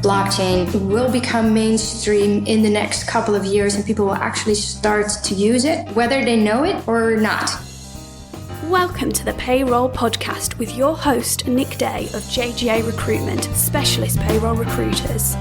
blockchain will become mainstream in the next couple of years and people will actually start to use it, whether they know it or not. Welcome to the Payroll Podcast with your host, Nick Day of JGA Recruitment, specialist payroll recruiters.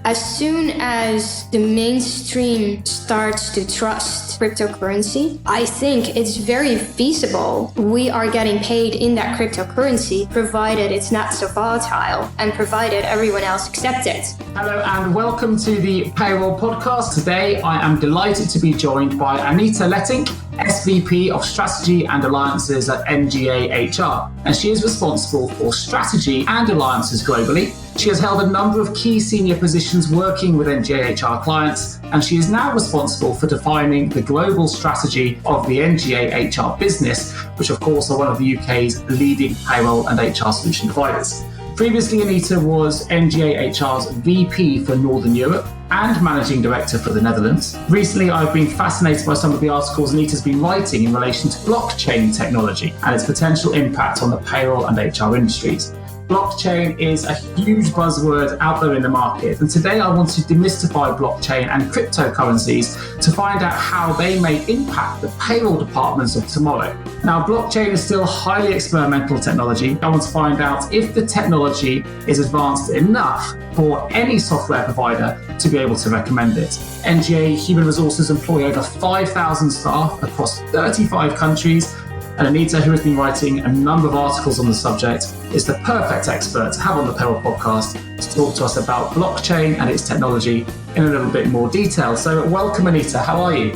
As soon as the mainstream starts to trust cryptocurrency, I think it's very feasible we are getting paid in that cryptocurrency, provided it's not so volatile and provided everyone else accepts it. Hello and welcome to the Payroll Podcast. Today I am delighted to be joined by Anita Lettink, SVP of Strategy and Alliances at NGA HR, and she is responsible for strategy and alliances globally. She has held a number of key senior positions working with NGA HR clients, and she is now responsible for defining the global strategy of the NGA HR business, which of course are one of the UK's leading payroll and HR solution providers. Previously, Anita was NGA HR's VP for Northern Europe and Managing Director for the Netherlands. Recently, I've been fascinated by some of the articles Anita's been writing in relation to blockchain technology and its potential impact on the payroll and HR industries. Blockchain is a huge buzzword out there in the market, and today I want to demystify blockchain and cryptocurrencies to find out how they may impact the payroll departments of tomorrow. Now, blockchain is still highly experimental technology. I want to find out if the technology is advanced enough for any software provider to be able to recommend it. NGA Human Resources employ over 5,000 staff across 35 countries. And Anita, who has been writing a number of articles on the subject, is the perfect expert to have on the Payroll Podcast to talk to us about blockchain and its technology in a little bit more detail. So welcome, Anita. How are you?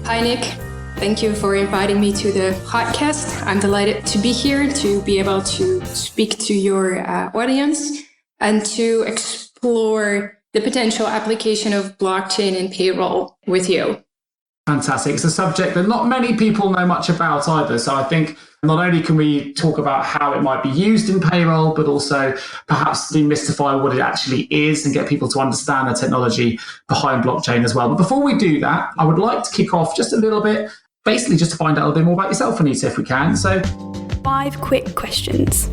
Hi, Nick. Thank you for inviting me to the podcast. I'm delighted to be here, to be able to speak to your audience and to explore the potential application of blockchain in payroll with you. Fantastic. It's a subject that not many people know much about either. So I think not only can we talk about how it might be used in payroll, but also perhaps demystify what it actually is and get people to understand the technology behind blockchain as well. But before we do that, I would like to kick off just a little bit, basically just to find out a little bit more about yourself, Anita, if we can. So 5 quick questions.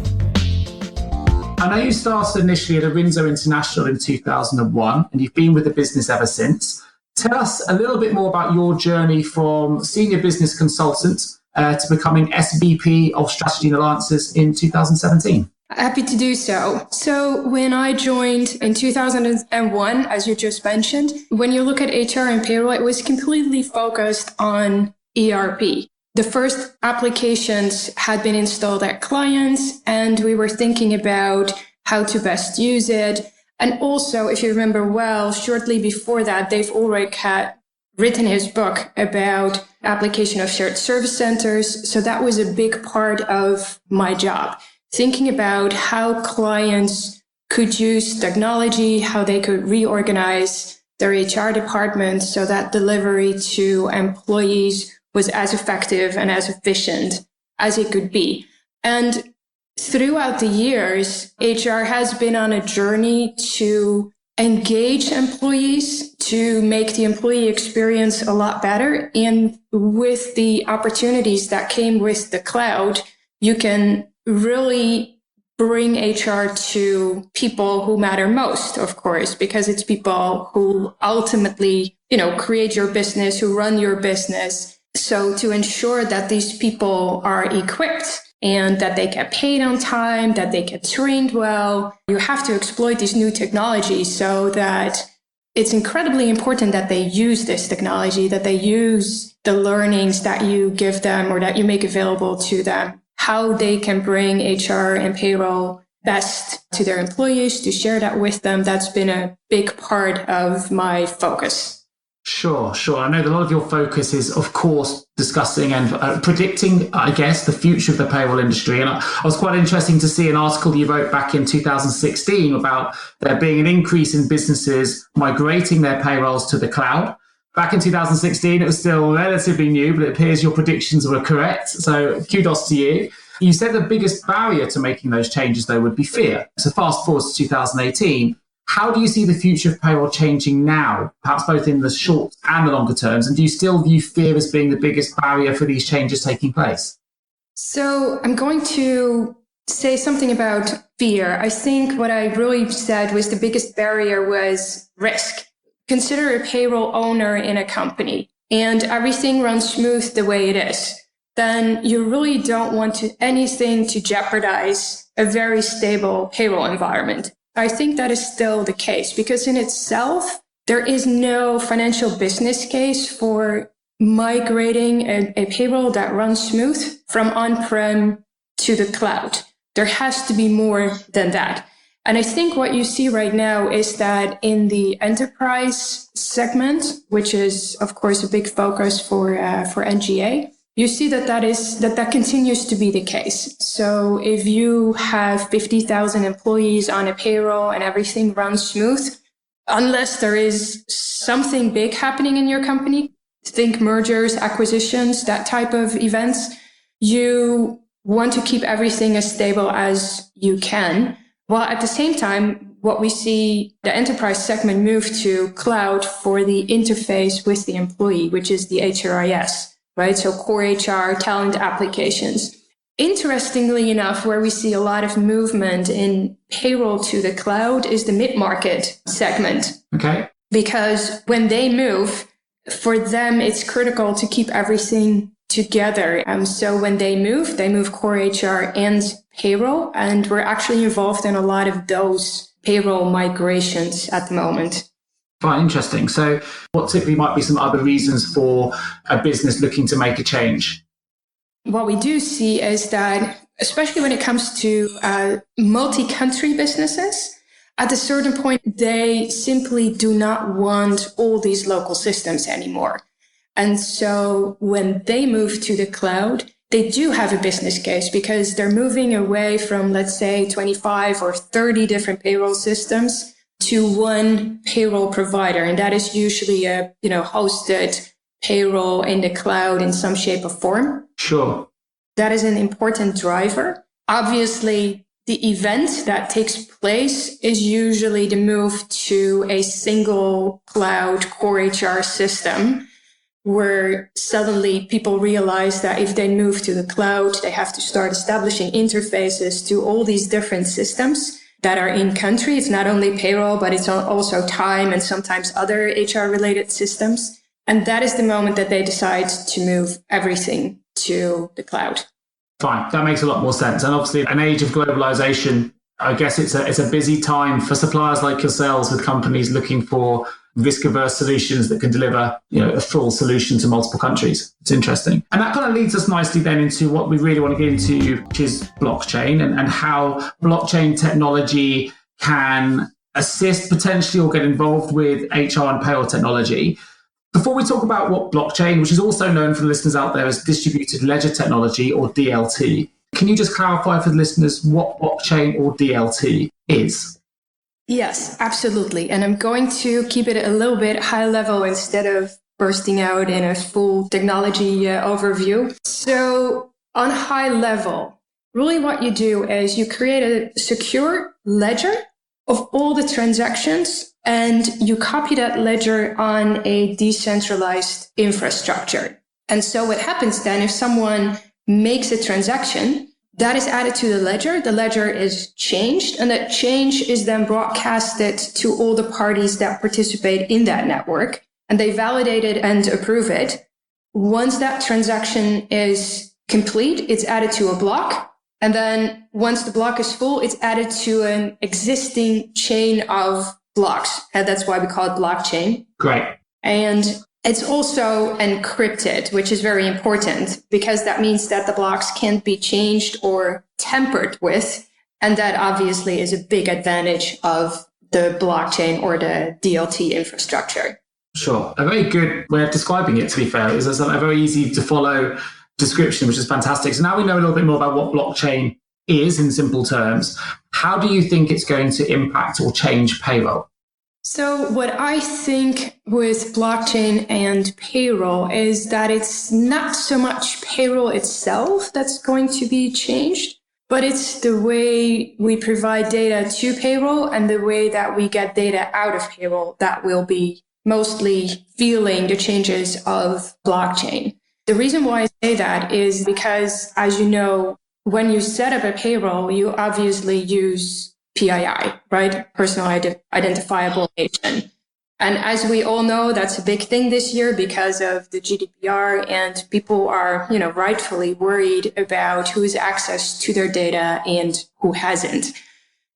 I know you started initially at Arinzo International in 2001, and you've been with the business ever since. Tell us a little bit more about your journey from senior business consultant to becoming SVP of Strategy and Alliances in 2017. Happy to do so. So when I joined in 2001, as you just mentioned, when you look at HR and payroll, it was completely focused on ERP. The first applications had been installed at clients, and we were thinking about how to best use it. And also, if you remember well, shortly before that, Dave Ulrich had written his book about application of shared service centers. So that was a big part of my job, thinking about how clients could use technology, how they could reorganize their HR department so that delivery to employees was as effective and as efficient as it could be. And throughout the years, HR has been on a journey to engage employees, to make the employee experience a lot better. And with the opportunities that came with the cloud, you can really bring HR to people who matter most, of course, because it's people who ultimately, create your business, who run your business. So to ensure that these people are equipped and that they get paid on time, that they get trained well, you have to exploit these new technologies so that it's incredibly important that they use this technology, that they use the learnings that you give them or that you make available to them, how they can bring HR and payroll best to their employees, to share that with them. That's been a big part of my focus. Sure. I know that a lot of your focus is, of course, discussing and predicting, I guess, the future of the payroll industry. And I was quite interesting to see an article you wrote back in 2016 about there being an increase in businesses migrating their payrolls to the cloud. Back in 2016, it was still relatively new, but it appears your predictions were correct. So kudos to you. You said the biggest barrier to making those changes, though, would be fear. So fast forward to 2018. How do you see the future of payroll changing now, perhaps both in the short and the longer terms? And do you still view fear as being the biggest barrier for these changes taking place? So I'm going to say something about fear, I think what I really said was the biggest barrier was risk. Consider a payroll owner in a company and everything runs smooth the way it is. Then you really don't want anything to jeopardize a very stable payroll environment. I think that is still the case because in itself, there is no financial business case for migrating a payroll that runs smooth from on-prem to the cloud. There has to be more than that. And I think what you see right now is that in the enterprise segment, which is, of course, a big focus for NGA, you see that continues to be the case. So if you have 50,000 employees on a payroll and everything runs smooth, unless there is something big happening in your company, think mergers, acquisitions, that type of events, you want to keep everything as stable as you can. While at the same time, what we see the enterprise segment move to cloud for the interface with the employee, which is the HRIS. Right? So core HR, talent applications. Interestingly enough, where we see a lot of movement in payroll to the cloud is the mid-market segment. Okay. Because when they move, for them, it's critical to keep everything together. So when they move core HR and payroll, and we're actually involved in a lot of those payroll migrations at the moment. Quite interesting. So what typically might be some other reasons for a business looking to make a change? What we do see is that, especially when it comes to multi-country businesses, at a certain point, they simply do not want all these local systems anymore. And so when they move to the cloud, they do have a business case because they're moving away from, let's say, 25 or 30 different payroll systems to one payroll provider. And that is usually a, hosted payroll in the cloud in some shape or form. Sure. That is an important driver. Obviously, the event that takes place is usually the move to a single cloud core HR system, where suddenly people realize that if they move to the cloud, they have to start establishing interfaces to all these different systems that are in country. It's not only payroll, but it's also time and sometimes other HR related systems. And that is the moment that they decide to move everything to the cloud. Fine. That makes a lot more sense. And obviously, an age of globalization, I guess it's a busy time for suppliers like yourselves with companies looking for risk-averse solutions that can deliver, a full solution to multiple countries. It's interesting. And that kind of leads us nicely then into what we really want to get into, which is blockchain and how blockchain technology can assist potentially or get involved with HR and payroll technology. Before we talk about what blockchain, which is also known for the listeners out there as distributed ledger technology or DLT, can you just clarify for the listeners what blockchain or DLT is? Yes, absolutely. And I'm going to keep it a little bit high level instead of bursting out in a full technology overview. So on high level, really what you do is you create a secure ledger of all the transactions and you copy that ledger on a decentralized infrastructure. And so what happens then if someone makes a transaction, that is added to the ledger is changed, and that change is then broadcasted to all the parties that participate in that network, and they validate it and approve it. Once that transaction is complete, it's added to a block, and then once the block is full, it's added to an existing chain of blocks, and that's why we call it blockchain. Great. And it's also encrypted, which is very important because that means that the blocks can't be changed or tampered with. And that obviously is a big advantage of the blockchain or the DLT infrastructure. Sure. A very good way of describing it, to be fair, is a very easy to follow description, which is fantastic. So now we know a little bit more about what blockchain is in simple terms. How do you think it's going to impact or change payroll? So what I think with blockchain and payroll is that it's not so much payroll itself that's going to be changed, but it's the way we provide data to payroll and the way that we get data out of payroll that will be mostly feeling the changes of blockchain. The reason why I say that is because, as you know, when you set up a payroll, you obviously use PII, right? Personal identifiable information. And as we all know, that's a big thing this year because of the GDPR, and people are, rightfully worried about who has access to their data and who hasn't.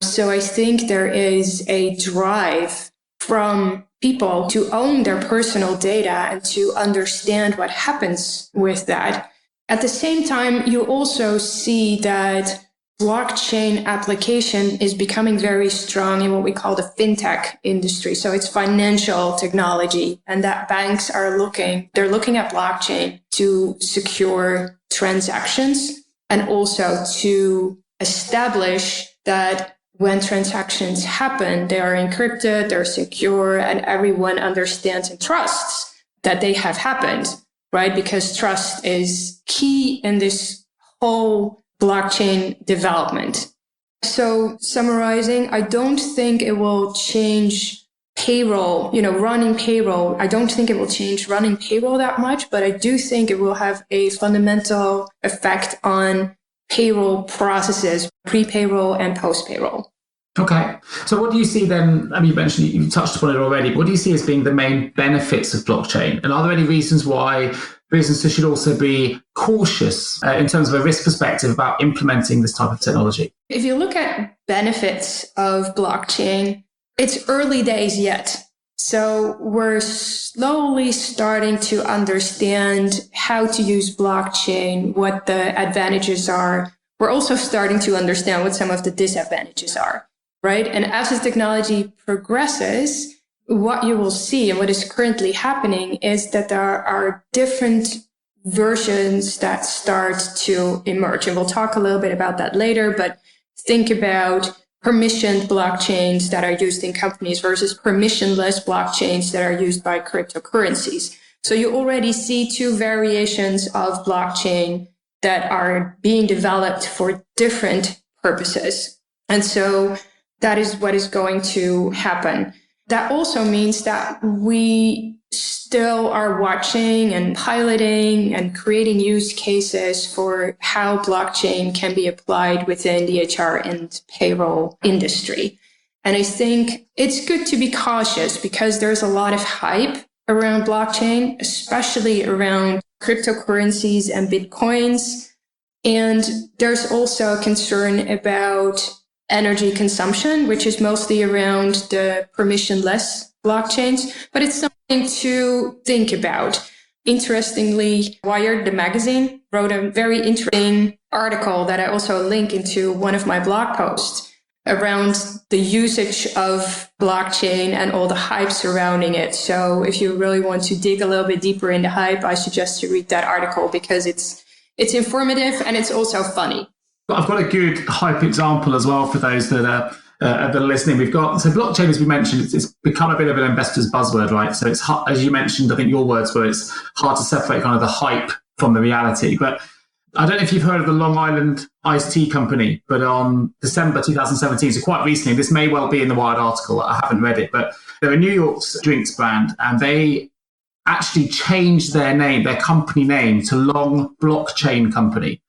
So I think there is a drive from people to own their personal data and to understand what happens with that. At the same time, you also see that blockchain application is becoming very strong in what we call the fintech industry. So it's financial technology, and that banks are looking at blockchain to secure transactions and also to establish that when transactions happen, they are encrypted, they're secure, and everyone understands and trusts that they have happened, right? Because trust is key in this whole blockchain development. So summarizing, I don't think it will change payroll, running payroll. I don't think it will change running payroll that much, but I do think it will have a fundamental effect on payroll processes, pre-payroll and post-payroll. Okay. So what do you see then? I mean, you touched upon it already, but what do you see as being the main benefits of blockchain? And are there any reasons why businesses should also be cautious in terms of a risk perspective about implementing this type of technology? If you look at benefits of blockchain, it's early days yet. So we're slowly starting to understand how to use blockchain, what the advantages are. We're also starting to understand what some of the disadvantages are, right? And as the technology progresses, what you will see and what is currently happening is that there are different versions that start to emerge. And we'll talk a little bit about that later, but think about permissioned blockchains that are used in companies versus permissionless blockchains that are used by cryptocurrencies. So you already see two variations of blockchain that are being developed for different purposes. And so that is what is going to happen. That also means that we still are watching and piloting and creating use cases for how blockchain can be applied within the HR and payroll industry. And I think it's good to be cautious because there's a lot of hype around blockchain, especially around cryptocurrencies and Bitcoins. And there's also a concern about energy consumption, which is mostly around the permissionless blockchains, but it's something to think about. Interestingly, Wired, the magazine, wrote a very interesting article that I also link into one of my blog posts around the usage of blockchain and all the hype surrounding it. So if you really want to dig a little bit deeper in the hype, I suggest you read that article because it's informative and it's also funny. I've got a good hype example as well for those that are listening. We've got, so blockchain, as we mentioned, it's become a bit of an investor's buzzword, right? So it's, as you mentioned, I think your words were, it's hard to separate kind of the hype from the reality. But I don't know if you've heard of the Long Island iced tea company, but on December 2017, so quite recently, this may well be in the Wired article, I haven't read it, but they're a New York's drinks brand, and they actually changed their name, their company name, to Long Blockchain Company.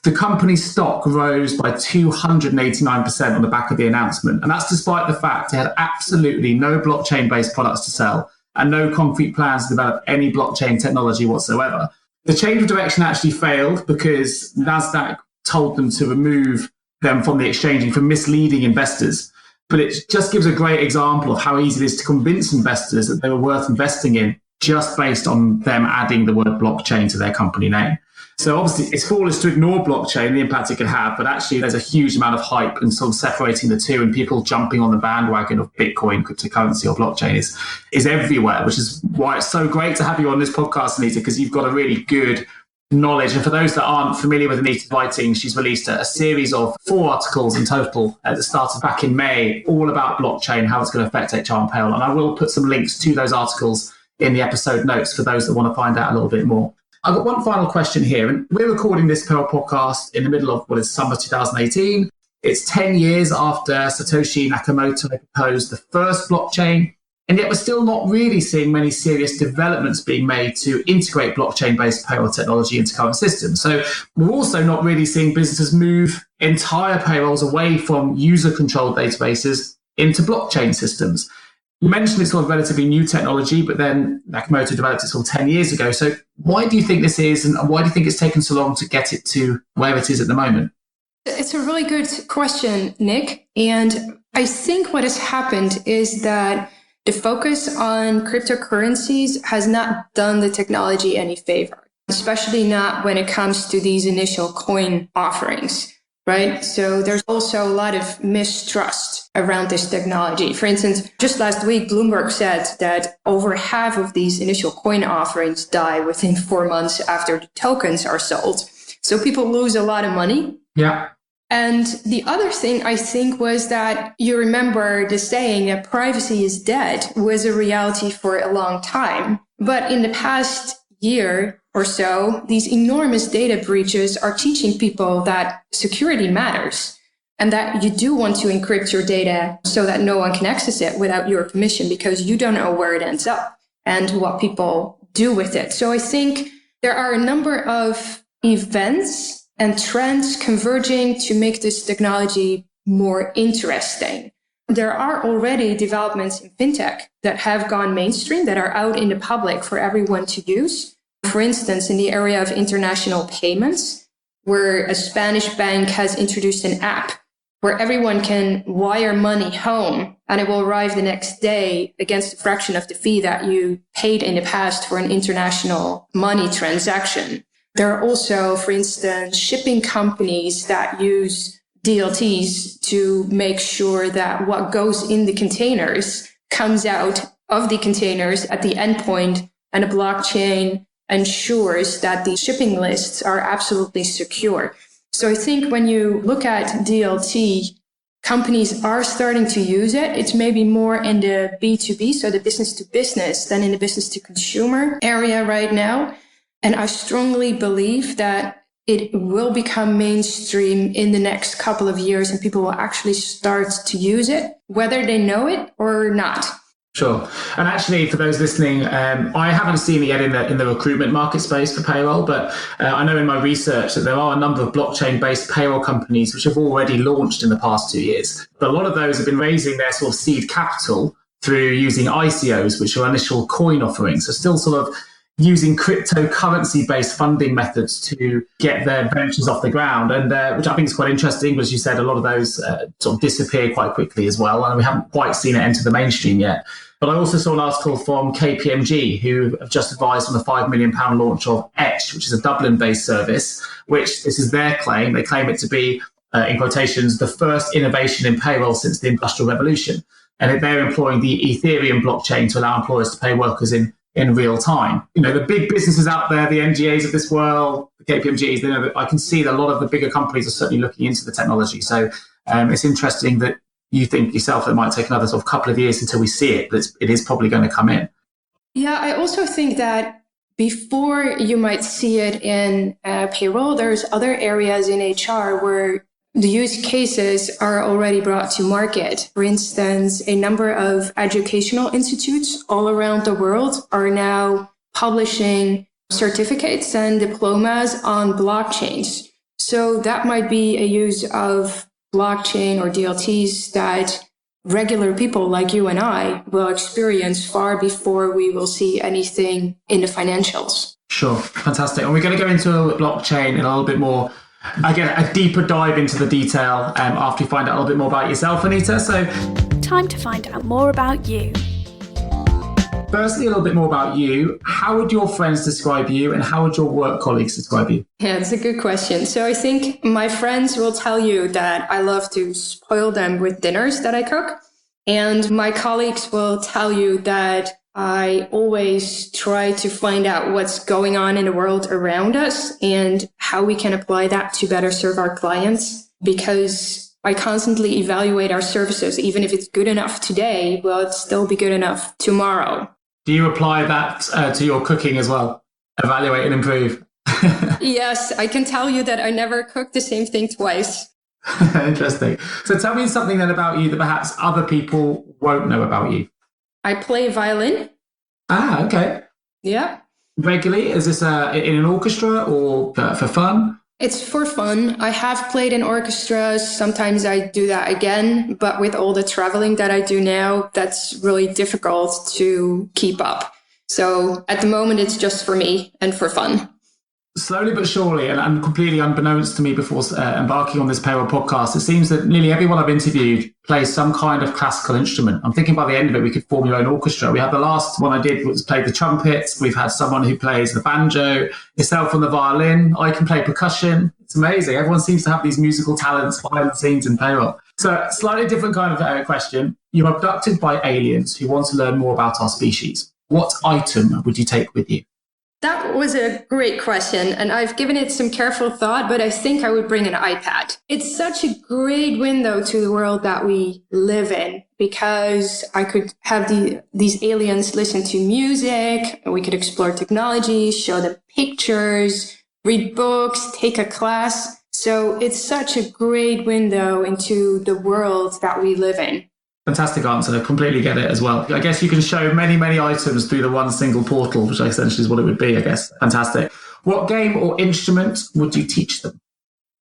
The company's stock rose by 289% on the back of the announcement. And that's despite the fact it had absolutely no blockchain-based products to sell and no concrete plans to develop any blockchain technology whatsoever. The change of direction actually failed because NASDAQ told them to remove them from the exchange for misleading investors. But it just gives a great example of how easy it is to convince investors that they were worth investing in just based on them adding the word blockchain to their company name. So obviously it's foolish to ignore blockchain, the impact it could have, but actually there's a huge amount of hype and sort of separating the two, and people jumping on the bandwagon of Bitcoin, cryptocurrency or blockchain is everywhere, which is why it's so great to have you on this podcast, Anita, because you've got a really good knowledge. And for those that aren't familiar with Anita Lettink, she's released a series of 4 articles in total that started back in May, all about blockchain, how it's going to affect HR and payroll. And I will put some links to those articles in the episode notes for those that want to find out a little bit more. I've got one final question here, and we're recording this Payroll podcast in the middle of what is summer 2018. It's 10 years after Satoshi Nakamoto proposed the first blockchain. And yet we're still not really seeing many serious developments being made to integrate blockchain-based payroll technology into current systems. So we're also not really seeing businesses move entire payrolls away from user-controlled databases into blockchain systems. You mentioned it's sort of relatively new technology, but then Nakamoto developed it sort of 10 years ago. So why do you think this is, and why do you think it's taken so long to get it to where it is at the moment? It's a really good question, Nick. And I think what has happened is that the focus on cryptocurrencies has not done the technology any favor, especially not when it comes to these initial coin offerings, right? So there's also a lot of mistrust around this technology. For instance, just last week, Bloomberg said that over half of these initial coin offerings die within 4 months after the tokens are sold. So people lose a lot of money. Yeah. And the other thing I think was that you remember the saying that privacy is dead was a reality for a long time. But in the past year or so, these enormous data breaches are teaching people that security matters and that you do want to encrypt your data so that no one can access it without your permission, because you don't know where it ends up and what people do with it. So I think there are a number of events and trends converging to make this technology more interesting. There are already developments in fintech that have gone mainstream, that are out in the public for everyone to use. For instance, in the area of international payments, where a Spanish bank has introduced an app where everyone can wire money home and it will arrive the next day against a fraction of the fee that you paid in the past for an international money transaction. There are also, for instance, shipping companies that use DLTs to make sure that what goes in the containers comes out of the containers at the endpoint, and a blockchain ensures that the shipping lists are absolutely secure. So I think when you look at DLT, companies are starting to use it. It's maybe more in the B2B, so the business to business, than in the business to consumer area right now. And I strongly believe that it will become mainstream in the next couple of years and people will actually start to use it, whether they know it or not. Sure. And actually, for those listening, I haven't seen it yet in the recruitment market space for payroll, but I know in my research that there are a number of blockchain-based payroll companies which have already launched in the past 2 years. But a lot of those have been raising their sort of seed capital through using ICOs, which are initial coin offerings. So still sort of using cryptocurrency-based funding methods to get their ventures off the ground, and which I think is quite interesting, because you said a lot of those sort of disappear quite quickly as well, and we haven't quite seen it enter the mainstream yet. But I also saw an article from KPMG, who have just advised on the £5 million launch of Etch, which is a Dublin-based service, which, this is their claim, they claim it to be, in quotations, the first innovation in payroll since the Industrial Revolution. And they're employing the Ethereum blockchain to allow employers to pay workers in real time. You know, the big businesses out there, the NGAs of this world, the KPMGs, you know, I can see that a lot of the bigger companies are certainly looking into the technology. So it's interesting that you think yourself that it might take another sort of couple of years until we see it, but it is probably going to come in. Yeah, I also think that before you might see it in payroll, there's other areas in HR where the use cases are already brought to market. For instance, a number of educational institutes all around the world are now publishing certificates and diplomas on blockchains. So that might be a use of blockchain or DLTs that regular people like you and I will experience far before we will see anything in the financials. Sure, fantastic. And we're going to go into blockchain in a little bit more, again, a deeper dive into the detail after you find out a little bit more about yourself, Anita. So, time to find out more about you. Firstly, a little bit more about you. How would your friends describe you, and how would your work colleagues describe you? Yeah, that's a good question. So I think my friends will tell you that I love to spoil them with dinners that I cook. And my colleagues will tell you that I always try to find out what's going on in the world around us and how we can apply that to better serve our clients, because I constantly evaluate our services. Even if it's good enough today, will it still be good enough tomorrow? Do you apply that to your cooking as well? Evaluate and improve? Yes, I can tell you that I never cook the same thing twice. Interesting. So tell me something then about you that perhaps other people won't know about you. I play violin. Ah, okay. Yeah. Regularly? Is this in an orchestra or for fun? It's for fun. I have played in orchestras. Sometimes I do that again, but with all the traveling that I do now, that's really difficult to keep up. So at the moment, it's just for me and for fun. Slowly but surely, and completely unbeknownst to me before embarking on this Payroll podcast, it seems that nearly everyone I've interviewed plays some kind of classical instrument. I'm thinking by the end of it, we could form your own orchestra. We had the last one I did was play the trumpet. We've had someone who plays the banjo, yourself on the violin. I can play percussion. It's amazing. Everyone seems to have these musical talents behind the scenes in Payroll. So slightly different kind of question. You're abducted by aliens who want to learn more about our species. What item would you take with you? That was a great question, and I've given it some careful thought, but I think I would bring an iPad. It's such a great window to the world that we live in, because I could have these aliens listen to music, and we could explore technology, show them pictures, read books, take a class. So it's such a great window into the world that we live in. Fantastic answer. Completely get it as well. I guess you can show many, many items through the one single portal, which essentially is what it would be, I guess. Fantastic. What game or instrument would you teach them?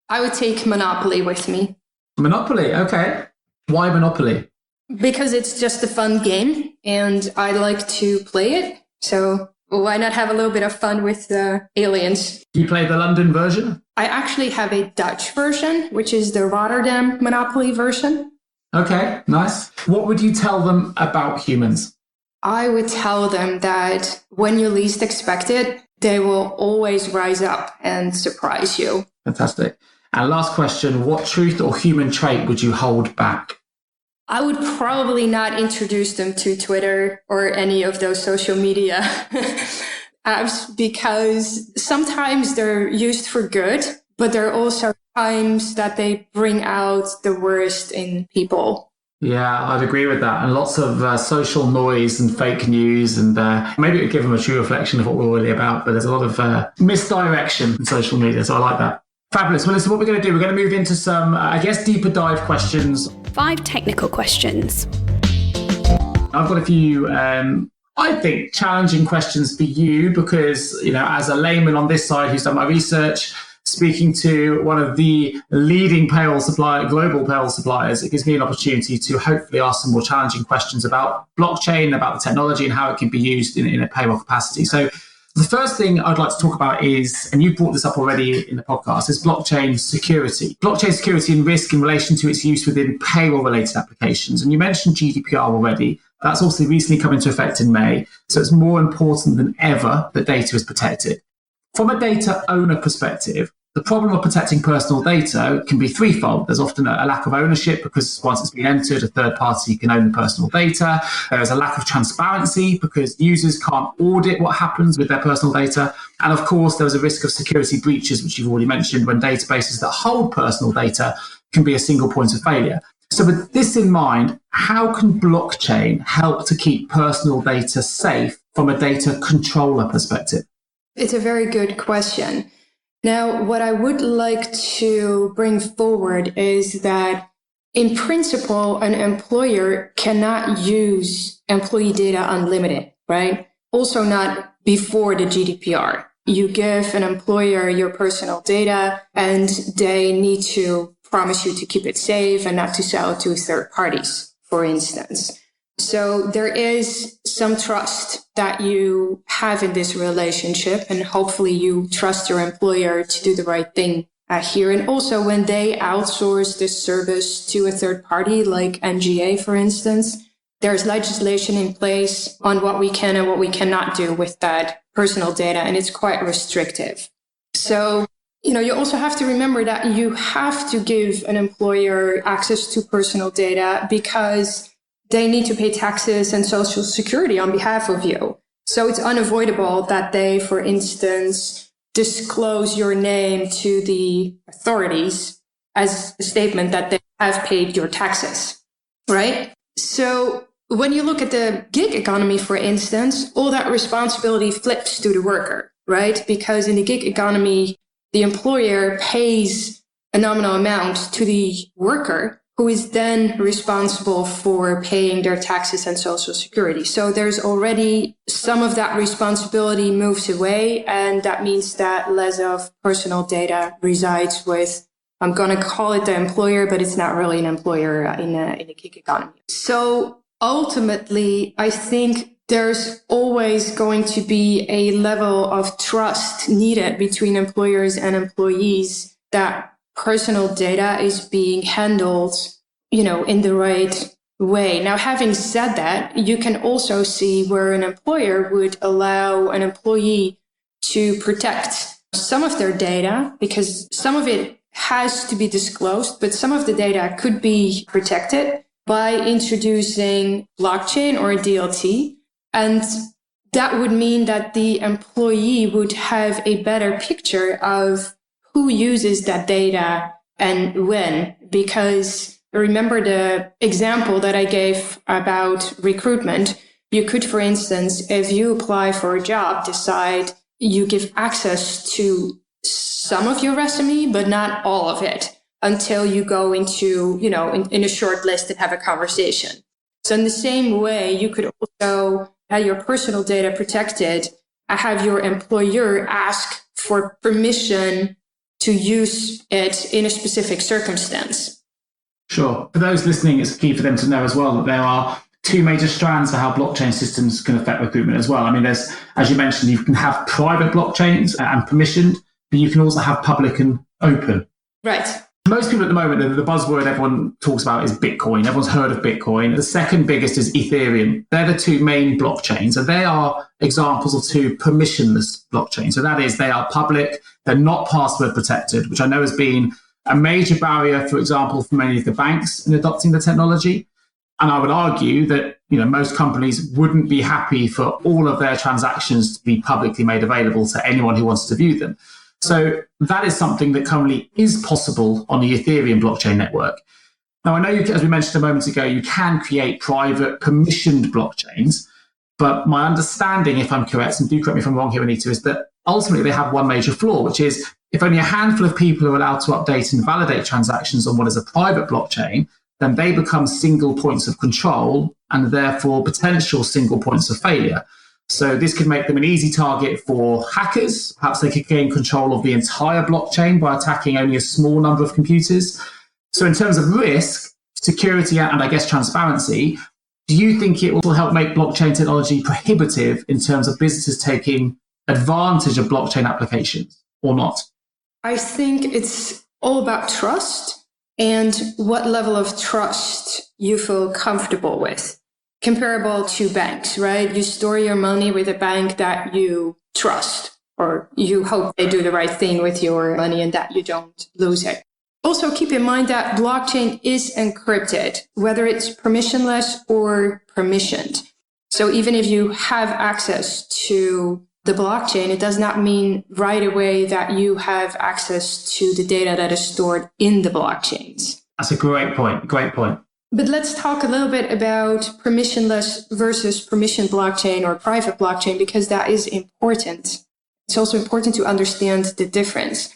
I would take Monopoly with me. Monopoly, okay. Why Monopoly? Because it's just a fun game and I like to play it. So why not have a little bit of fun with the aliens? You play the London version? I actually have a Dutch version, which is the Rotterdam Monopoly version. Okay, nice. What would you tell them about humans? I would tell them that when you least expect it, they will always rise up and surprise you. Fantastic. And last question, what truth or human trait would you hold back? I would probably not introduce them to Twitter or any of those social media apps, because sometimes they're used for good, but there are also times that they bring out the worst in people. Yeah, I'd agree with that. And lots of social noise and fake news, and maybe it would give them a true reflection of what we're really about. But there's a lot of misdirection in social media, so I like that. Fabulous. Well, listen, what we're going to do, we're going to move into some, deeper dive questions. 5 technical questions. I've got a few, I think, challenging questions for you because, as a layman on this side who's done my research, speaking to one of the leading global payroll suppliers, it gives me an opportunity to hopefully ask some more challenging questions about blockchain, about the technology and how it can be used in a payroll capacity. So the first thing I'd like to talk about is, and you brought this up already in the podcast, is blockchain security. Blockchain security and risk in relation to its use within payroll-related applications. And you mentioned GDPR already. That's also recently come into effect in May. So it's more important than ever that data is protected. From a data owner perspective, the problem of protecting personal data can be threefold. There's often a lack of ownership because once it's been entered, a third party can own the personal data. There is a lack of transparency because users can't audit what happens with their personal data. And of course, there's a risk of security breaches, which you've already mentioned, when databases that hold personal data can be a single point of failure. So with this in mind, how can blockchain help to keep personal data safe from a data controller perspective? It's a very good question. Now, what I would like to bring forward is that in principle, an employer cannot use employee data unlimited, right? Also not before the GDPR. You give an employer your personal data and they need to promise you to keep it safe and not to sell it to third parties, for instance. So there is some trust that you have in this relationship, and hopefully you trust your employer to do the right thing here. And also when they outsource this service to a third party like NGA, for instance, there's legislation in place on what we can and what we cannot do with that personal data, and it's quite restrictive. So, you also have to remember that you have to give an employer access to personal data because they need to pay taxes and social security on behalf of you. So it's unavoidable that they, for instance, disclose your name to the authorities as a statement that they have paid your taxes, right? So when you look at the gig economy, for instance, all that responsibility flips to the worker, right? Because in the gig economy, the employer pays a nominal amount to the worker who is then responsible for paying their taxes and social security. So there's already some of that responsibility moves away, and that means that less of personal data resides with, I'm going to call it the employer, but it's not really an employer in a gig economy. So ultimately, I think there's always going to be a level of trust needed between employers and employees that personal data is being handled, in the right way. Now, having said that, you can also see where an employer would allow an employee to protect some of their data, because some of it has to be disclosed, but some of the data could be protected by introducing blockchain or a DLT. And that would mean that the employee would have a better picture of who uses that data and when. Because remember the example that I gave about recruitment. You could, for instance, if you apply for a job, decide you give access to some of your resume, but not all of it until you go into, in a short list and have a conversation. So in the same way, you could also have your personal data protected, have your employer ask for permission to use it in a specific circumstance. Sure. For those listening, it's key for them to know as well that there are two major strands for how blockchain systems can affect recruitment as well. I mean, there's, as you mentioned, you can have private blockchains and permissioned, but you can also have public and open. Right. Most people at the moment, the buzzword everyone talks about is Bitcoin. Everyone's heard of Bitcoin. The second biggest is Ethereum. They're the two main blockchains, and they are examples of two permissionless blockchains. So that is, they are public, they're not password protected, which I know has been a major barrier, for example, for many of the banks in adopting the technology. And I would argue that, most companies wouldn't be happy for all of their transactions to be publicly made available to anyone who wants to view them. So that is something that currently is possible on the Ethereum blockchain network. Now, I know, as we mentioned a moment ago, you can create private permissioned blockchains, but my understanding, if I'm correct, and do correct me if I'm wrong here, Anita, is that ultimately they have one major flaw, which is if only a handful of people are allowed to update and validate transactions on what is a private blockchain, then they become single points of control and therefore potential single points of failure. So this could make them an easy target for hackers. Perhaps they could gain control of the entire blockchain by attacking only a small number of computers. So in terms of risk, security, and I guess transparency, do you think it will help make blockchain technology prohibitive in terms of businesses taking advantage of blockchain applications or not? I think it's all about trust and what level of trust you feel comfortable with. Comparable to banks, right? You store your money with a bank that you trust, or you hope they do the right thing with your money and that you don't lose it. Also, keep in mind that blockchain is encrypted, whether it's permissionless or permissioned. So even if you have access to the blockchain, it does not mean right away that you have access to the data that is stored in the blockchains. That's a great point. Great point. But let's talk a little bit about permissionless versus permissioned blockchain or private blockchain, because that is important. It's also important to understand the difference.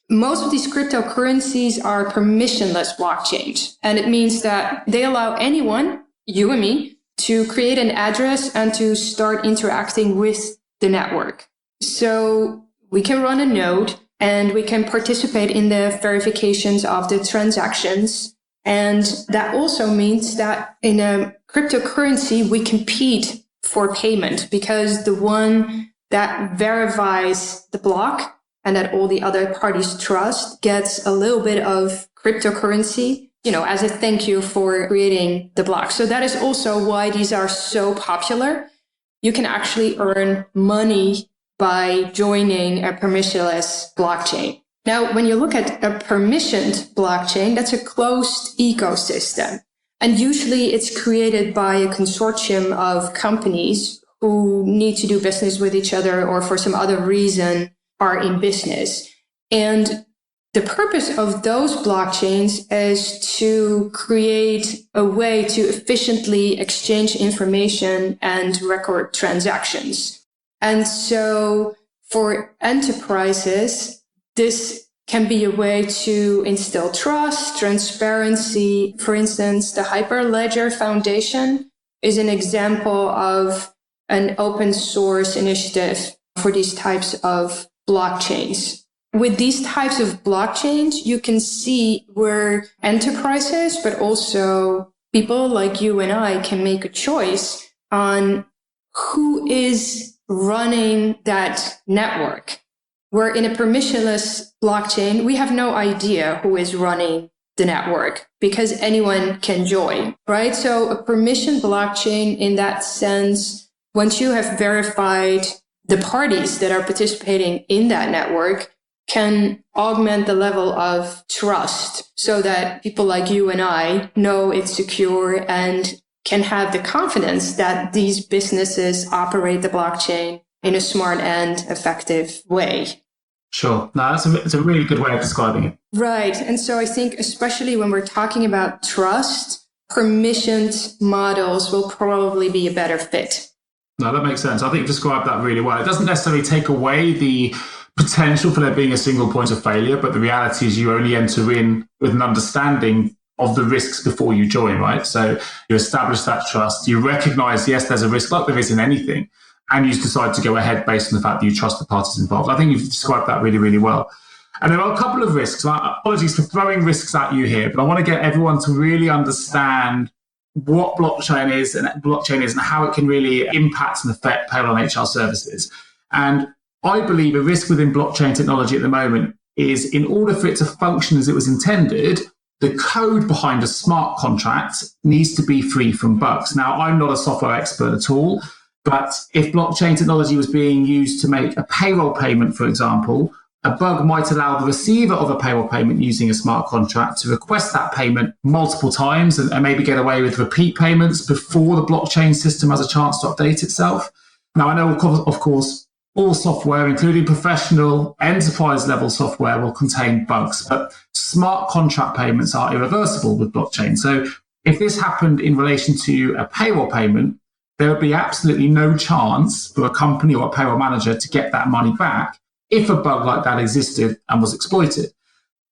Most of these cryptocurrencies are permissionless blockchains, and it means that they allow anyone, you and me, to create an address and to start interacting with the network. So we can run a node and we can participate in the verifications of the transactions. And that also means that in a cryptocurrency, we compete for payment, because the one that verifies the block and that all the other parties trust gets a little bit of cryptocurrency, as a thank you for creating the block. So that is also why these are so popular. You can actually earn money by joining a permissionless blockchain. Now, when you look at a permissioned blockchain, that's a closed ecosystem. And usually it's created by a consortium of companies who need to do business with each other or for some other reason are in business. And the purpose of those blockchains is to create a way to efficiently exchange information and record transactions. And so for enterprises, this can be a way to instill trust, transparency. For instance, the Hyperledger Foundation is an example of an open source initiative for these types of blockchains. With these types of blockchains, you can see where enterprises, but also people like you and I can make a choice on who is running that network. Where in a permissionless blockchain, we have no idea who is running the network because anyone can join, right? So a permission blockchain in that sense, once you have verified the parties that are participating in that network, can augment the level of trust so that people like you and I know it's secure and can have the confidence that these businesses operate the blockchain in a smart and effective way. Sure. No, it's a really good way of describing it. Right. And so I think especially when we're talking about trust, permissioned models will probably be a better fit. No, that makes sense. I think you described that really well. It doesn't necessarily take away the potential for there being a single point of failure, but the reality is you only enter in with an understanding of the risks before you join, right? So you establish that trust, you recognize, yes, there's a risk like there is in anything, and you decide to go ahead based on the fact that you trust the parties involved. I think you've described that really, really well. And there are a couple of risks. Apologies for throwing risks at you here, but I want to get everyone to really understand what blockchain is and how it can really impact and affect payroll and HR services. And I believe a risk within blockchain technology at the moment is in order for it to function as it was intended, the code behind a smart contract needs to be free from bugs. Now, I'm not a software expert at all, but if blockchain technology was being used to make a payroll payment, for example, a bug might allow the receiver of a payroll payment using a smart contract to request that payment multiple times and maybe get away with repeat payments before the blockchain system has a chance to update itself. Now, I know, of course, all software, including professional enterprise level software, will contain bugs, but smart contract payments are irreversible with blockchain. So if this happened in relation to a payroll payment, there would be absolutely no chance for a company or a payroll manager to get that money back if a bug like that existed and was exploited.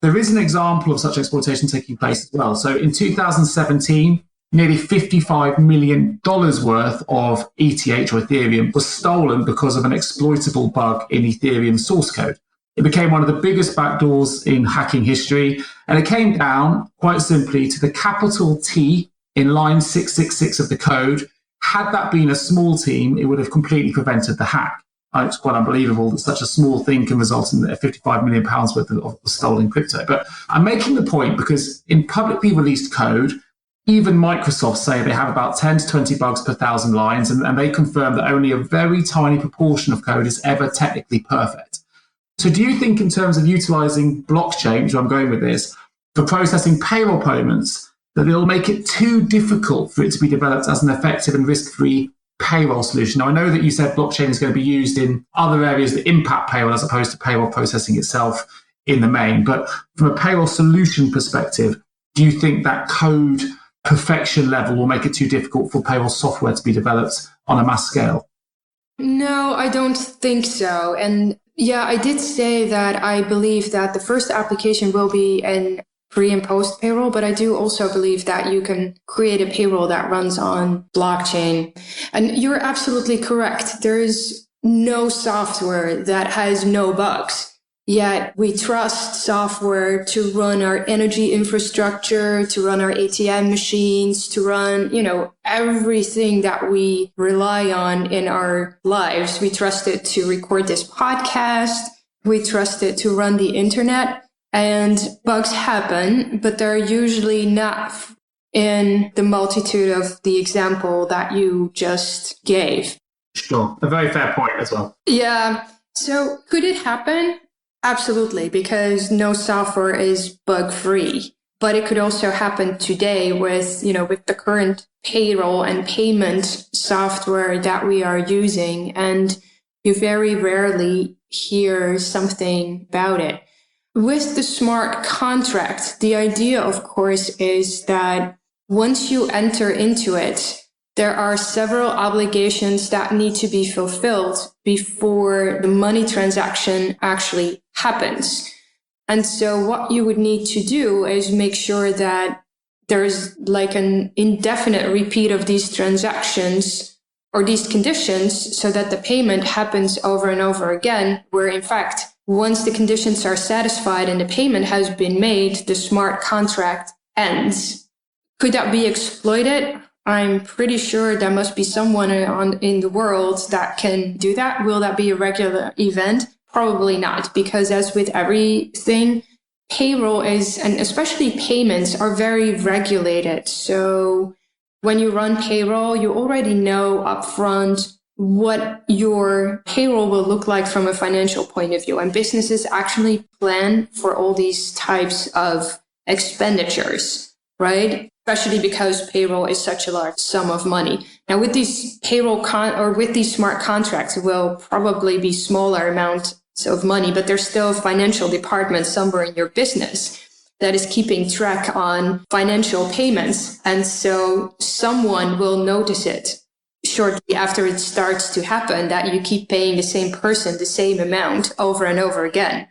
There is an example of such exploitation taking place as well. So in 2017, nearly $55 million worth of ETH or Ethereum was stolen because of an exploitable bug in Ethereum source code. It became one of the biggest backdoors in hacking history, and it came down quite simply to the capital T in line 666 of the code. Had that been a small team, it would have completely prevented the hack. It's quite unbelievable that such a small thing can result in £55 million worth of stolen crypto. But I'm making the point because in publicly released code, even Microsoft say they have about 10 to 20 bugs per 1,000 lines, and they confirm that only a very tiny proportion of code is ever technically perfect. So do you think in terms of utilizing blockchain, which I'm going with this, for processing payroll payments, that it'll make it too difficult for it to be developed as an effective and risk-free payroll solution? Now, I know that you said blockchain is going to be used in other areas that impact payroll as opposed to payroll processing itself in the main, but from a payroll solution perspective, do you think that code perfection level will make it too difficult for payroll software to be developed on a mass scale? No, I don't think so. And yeah, I did say that I believe that the first application will be an pre and post payroll, but I do also believe that you can create a payroll that runs on blockchain. And you're absolutely correct. There is no software that has no bugs. Yet we trust software to run our energy infrastructure, to run our ATM machines, to run, everything that we rely on in our lives. We trust it to record this podcast. We trust it to run the internet. And bugs happen, but they're usually not in the multitude of the example that you just gave. Sure. A very fair point as well. Yeah. So could it happen? Absolutely, because no software is bug-free. But it could also happen today with the current payroll and payment software that we are using. And you very rarely hear something about it. With the smart contract, the idea, of course, is that once you enter into it, there are several obligations that need to be fulfilled before the money transaction actually happens. And so what you would need to do is make sure that there's like an indefinite repeat of these transactions or these conditions so that the payment happens over and over again, where in fact, once the conditions are satisfied and the payment has been made, the smart contract ends. Could that be exploited? I'm pretty sure there must be someone in the world that can do that. Will that be a regular event? Probably not, because as with everything, payroll is, and especially payments, are very regulated. So when you run payroll, you already know upfront what your payroll will look like from a financial point of view. And businesses actually plan for all these types of expenditures, right? Especially because payroll is such a large sum of money. Now, with these with these smart contracts, it will probably be smaller amounts of money, but there's still a financial department somewhere in your business that is keeping track on financial payments. And so someone will notice it shortly after it starts to happen that you keep paying the same person the same amount over and over again.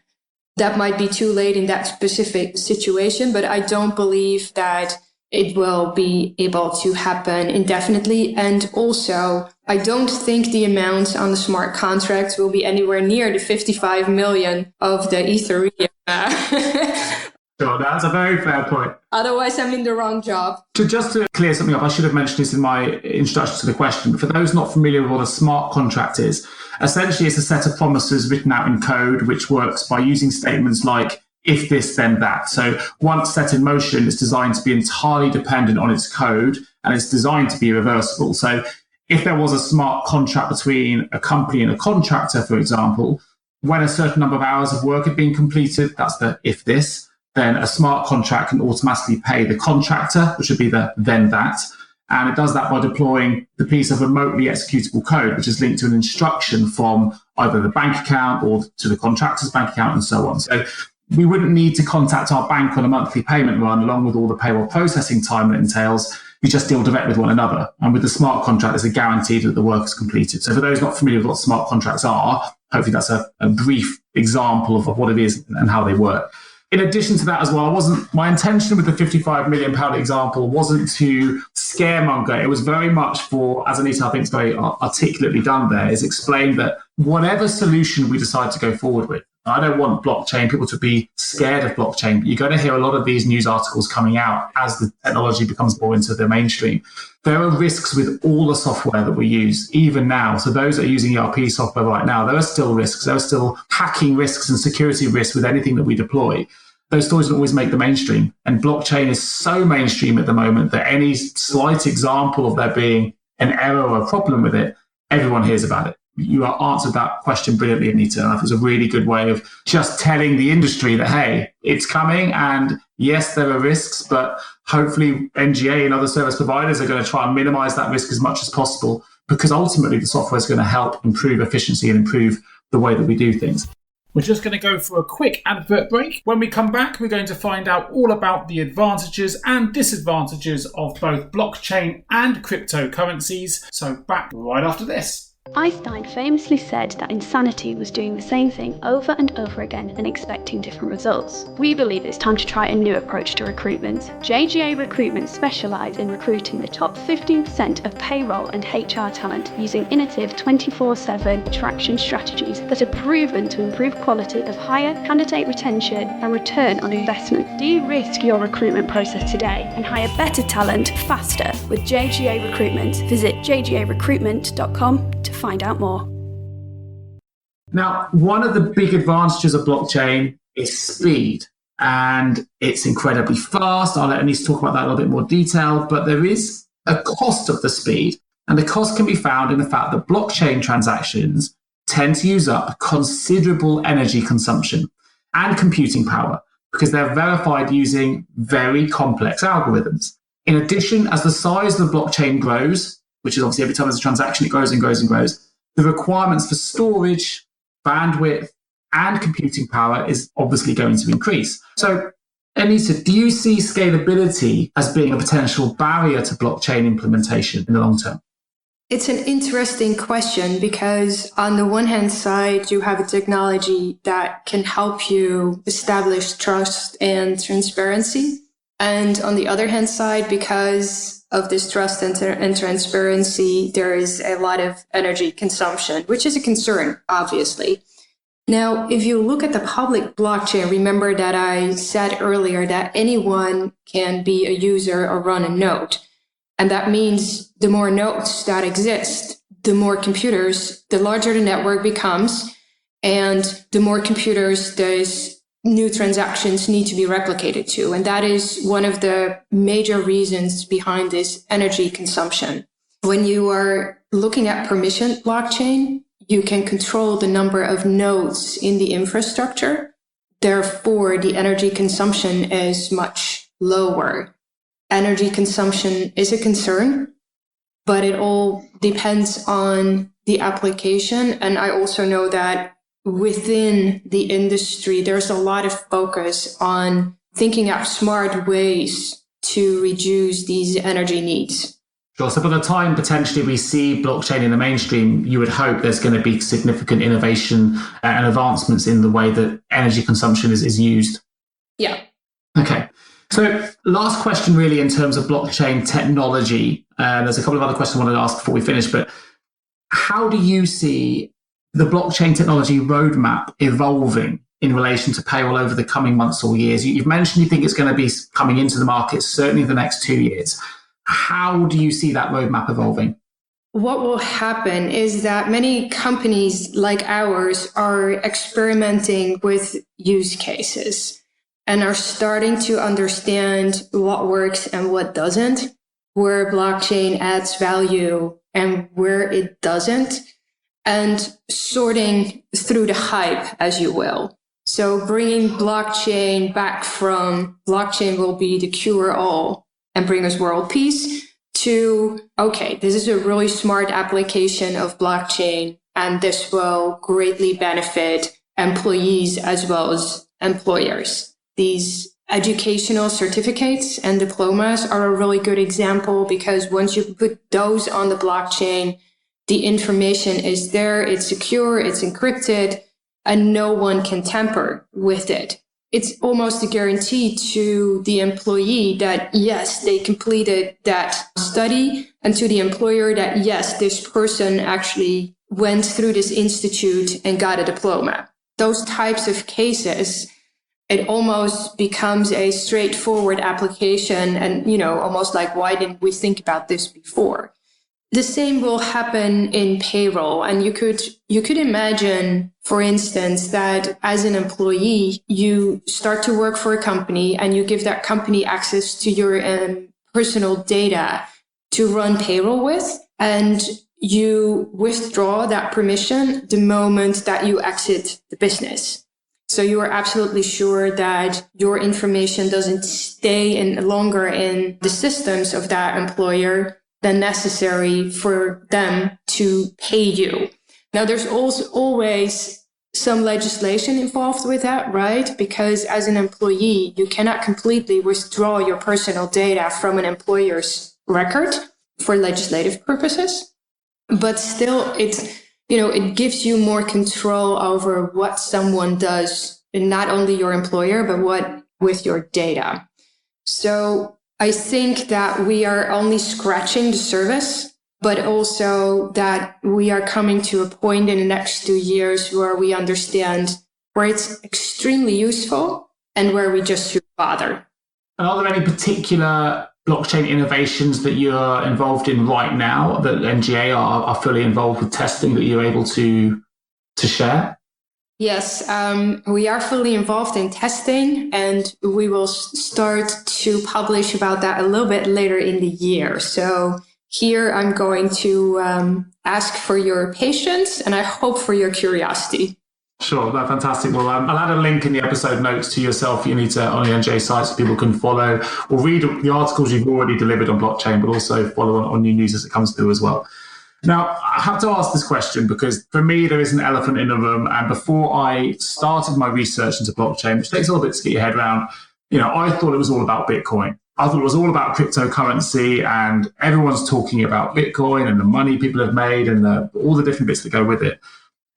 That might be too late in that specific situation, but I don't believe that it will be able to happen indefinitely. And also, I don't think the amounts on the smart contracts will be anywhere near the 55 million of the Ethereum. Sure, that's a very fair point. Otherwise, I'm in the wrong job. Just to clear something up, I should have mentioned this in my introduction to the question, but for those not familiar with what a smart contract is, essentially it's a set of promises written out in code, which works by using statements like, if this, then that. So once set in motion, it's designed to be entirely dependent on its code, and it's designed to be reversible. So if there was a smart contract between a company and a contractor, for example, when a certain number of hours of work had been completed, that's the if this, then a smart contract can automatically pay the contractor, which would be the then that. And it does that by deploying the piece of remotely executable code, which is linked to an instruction from either the bank account or to the contractor's bank account and so on. So we wouldn't need to contact our bank on a monthly payment run, along with all the payroll processing time it entails. We just deal direct with one another. And with the smart contract, there's a guarantee that the work is completed. So for those not familiar with what smart contracts are, hopefully that's a brief example of what it is and how they work. In addition to that as well, my intention with the £55 million example wasn't to scaremonger. It was very much for, as Anita I think is very articulately done there, is explain that whatever solution we decide to go forward with, I don't want blockchain, people to be scared of blockchain, but you're going to hear a lot of these news articles coming out as the technology becomes more into the mainstream. There are risks with all the software that we use, even now. So those that are using ERP software right now, there are still risks. There are still hacking risks and security risks with anything that we deploy. Those stories don't always make the mainstream. And blockchain is so mainstream at the moment that any slight example of there being an error or a problem with it, everyone hears about it. You answered that question brilliantly, Anita. And that was a really good way of just telling the industry that, hey, it's coming. And yes, there are risks, but hopefully NGA and other service providers are going to try and minimize that risk as much as possible, because ultimately the software is going to help improve efficiency and improve the way that we do things. We're just going to go for a quick advert break. When we come back, we're going to find out all about the advantages and disadvantages of both blockchain and cryptocurrencies. So back right after this. Einstein famously said that insanity was doing the same thing over and over again and expecting different results. We believe it's time to try a new approach to recruitment. JGA Recruitment specialise in recruiting the top 15% of payroll and HR talent using innovative 24/7 attraction strategies that are proven to improve quality of hire, candidate retention and return on investment. De-risk your recruitment process today and hire better talent faster with JGA Recruitment. Visit jgarecruitment.com to find out more. Now, one of the big advantages of blockchain is speed, and it's incredibly fast. I'll let Anita talk about that in a little bit more detail, but there is a cost of the speed, and the cost can be found in the fact that blockchain transactions tend to use up considerable energy consumption and computing power because they're verified using very complex algorithms. In addition, as the size of the blockchain grows, which is obviously every time there's a transaction, it grows and grows and grows, the requirements for storage, bandwidth, and computing power is obviously going to increase. So, Anita, do you see scalability as being a potential barrier to blockchain implementation in the long term? It's an interesting question because on the one hand side, you have a technology that can help you establish trust and transparency. And on the other hand side, because of this trust and transparency, there is a lot of energy consumption, which is a concern, obviously. Now, if you look at the public blockchain, remember that I said earlier that anyone can be a user or run a node. And that means the more nodes that exist, the more computers, the larger the network becomes, and the more computers those new transactions need to be replicated to. And that is one of the major reasons behind this energy consumption. When you are looking at permissioned blockchain, you can control the number of nodes in the infrastructure. Therefore, the energy consumption is much lower. Energy consumption is a concern, but it all depends on the application. And I also know that within the industry, there's a lot of focus on thinking out smart ways to reduce these energy needs. Sure. So by the time potentially we see blockchain in the mainstream, you would hope there's going to be significant innovation and advancements in the way that energy consumption is used. Yeah. Okay. So last question really in terms of blockchain technology. There's a couple of other questions I wanted to ask before we finish, but how do you see the blockchain technology roadmap evolving in relation to payroll over the coming months or years? You've mentioned you think it's going to be coming into the market certainly in the next 2 years. How do you see that roadmap evolving? What will happen is that many companies like ours are experimenting with use cases and are starting to understand what works and what doesn't, where blockchain adds value and where it doesn't, and sorting through the hype, as you will. So bringing blockchain back from blockchain will be the cure-all and bring us world peace to, okay, this is a really smart application of blockchain, and this will greatly benefit employees as well as employers. These educational certificates and diplomas are a really good example because once you put those on the blockchain, the information is there, it's secure, it's encrypted, and no one can tamper with it. It's almost a guarantee to the employee that, yes, they completed that study, and to the employer that, yes, this person actually went through this institute and got a diploma. Those types of cases, it almost becomes a straightforward application and, almost like, why didn't we think about this before? The same will happen in payroll. And you could imagine, for instance, that as an employee, you start to work for a company and you give that company access to your personal data to run payroll with, and you withdraw that permission the moment that you exit the business. So you are absolutely sure that your information doesn't stay longer in the systems of that employer than necessary for them to pay you. Now, there's also always some legislation involved with that, right? Because as an employee, you cannot completely withdraw your personal data from an employer's record for legislative purposes. But still, it gives you more control over what someone does, and not only your employer, but what with your data. So I think that we are only scratching the surface, but also that we are coming to a point in the next 2 years where we understand where it's extremely useful and where we just should bother. And are there any particular blockchain innovations that you're involved in right now that NGA are fully involved with testing that you're able to share? Yes, we are fully involved in testing, and we will start to publish about that a little bit later in the year. So here I'm going to ask for your patience, and I hope for your curiosity. Sure, that's fantastic. Well, I'll add a link in the episode notes to yourself, Anita, on the NGA site so people can follow or read the articles you've already delivered on blockchain, but also follow on new news as it comes through as well. Now, I have to ask this question because for me, there is an elephant in the room. And before I started my research into blockchain, which takes a little bit to get your head around, I thought it was all about Bitcoin. I thought it was all about cryptocurrency, and everyone's talking about Bitcoin and the money people have made and all the different bits that go with it.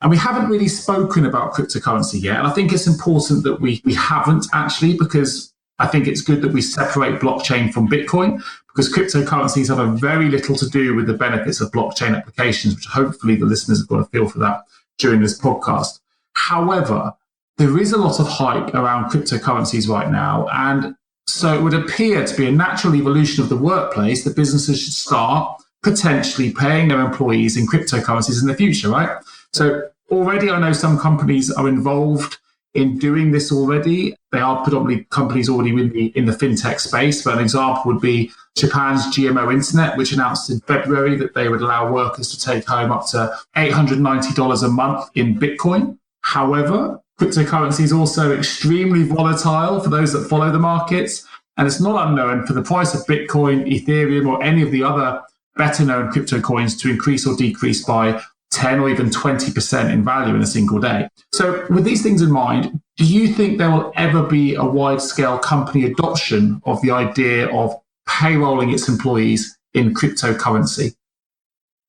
And we haven't really spoken about cryptocurrency yet. And I think it's important that we haven't actually, because I think it's good that we separate blockchain from Bitcoin, because cryptocurrencies have a very little to do with the benefits of blockchain applications, which hopefully the listeners have got a feel for that during this podcast. However, there is a lot of hype around cryptocurrencies right now. And so it would appear to be a natural evolution of the workplace that businesses should start potentially paying their employees in cryptocurrencies in the future, right? So already I know some companies are involved in doing this already. They are predominantly companies already in the fintech space. But an example would be Japan's GMO Internet, which announced in February that they would allow workers to take home up to $890 a month in Bitcoin. However, cryptocurrency is also extremely volatile for those that follow the markets. And it's not unknown for the price of Bitcoin, Ethereum, or any of the other better known crypto coins to increase or decrease by 10 or even 20% in value in a single day. So with these things in mind, do you think there will ever be a wide-scale company adoption of the idea of payrolling its employees in cryptocurrency?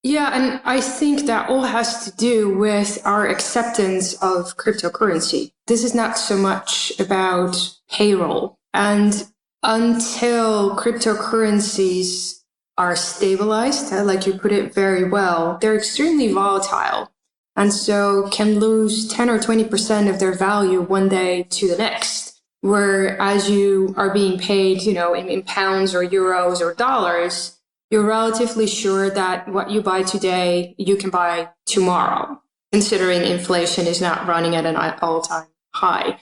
Yeah, and I think that all has to do with our acceptance of cryptocurrency. This is not so much about payroll. And until cryptocurrencies are stabilized, like you put it very well, they're extremely volatile. And so can lose 10 or 20% of their value one day to the next. Whereas you are being paid, in pounds or euros or dollars, you're relatively sure that what you buy today, you can buy tomorrow, considering inflation is not running at an all-time high.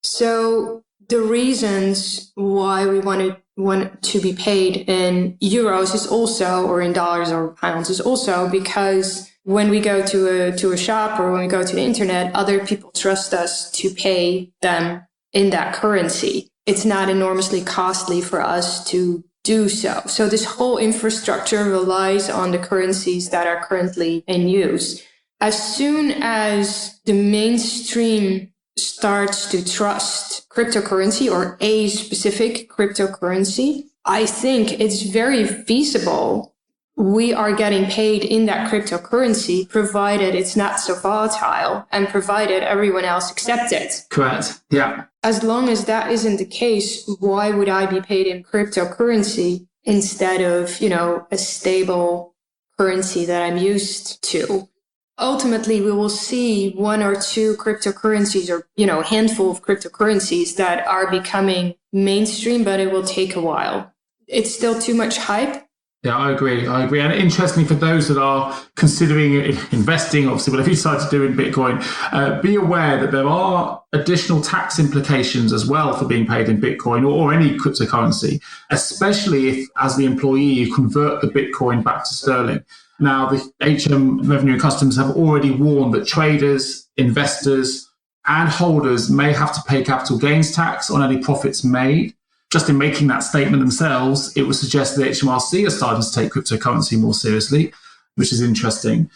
So the reasons why we want to be paid in euros is also, or in dollars or pounds, is also because when we go to a shop or when we go to the internet, other people trust us to pay them in that currency. It's not enormously costly for us to do so. So this whole infrastructure relies on the currencies that are currently in use. As soon as the mainstream starts to trust cryptocurrency or a specific cryptocurrency, I think it's very feasible we are getting paid in that cryptocurrency, provided it's not so volatile and provided everyone else accepts it. Correct. Yeah. As long as that isn't the case, why would I be paid in cryptocurrency instead of, a stable currency that I'm used to? Ultimately, we will see one or two cryptocurrencies or, a handful of cryptocurrencies that are becoming mainstream, but it will take a while. It's still too much hype. Yeah, I agree. And interestingly, for those that are considering investing, obviously, whatever you decide to do in Bitcoin, be aware that there are additional tax implications as well for being paid in Bitcoin or any cryptocurrency, especially if, as the employee, you convert the Bitcoin back to sterling. Now, the HM Revenue and Customs have already warned that traders, investors, and holders may have to pay capital gains tax on any profits made. Just in making that statement themselves, it would suggest that HMRC are starting to take cryptocurrency more seriously, which is interesting.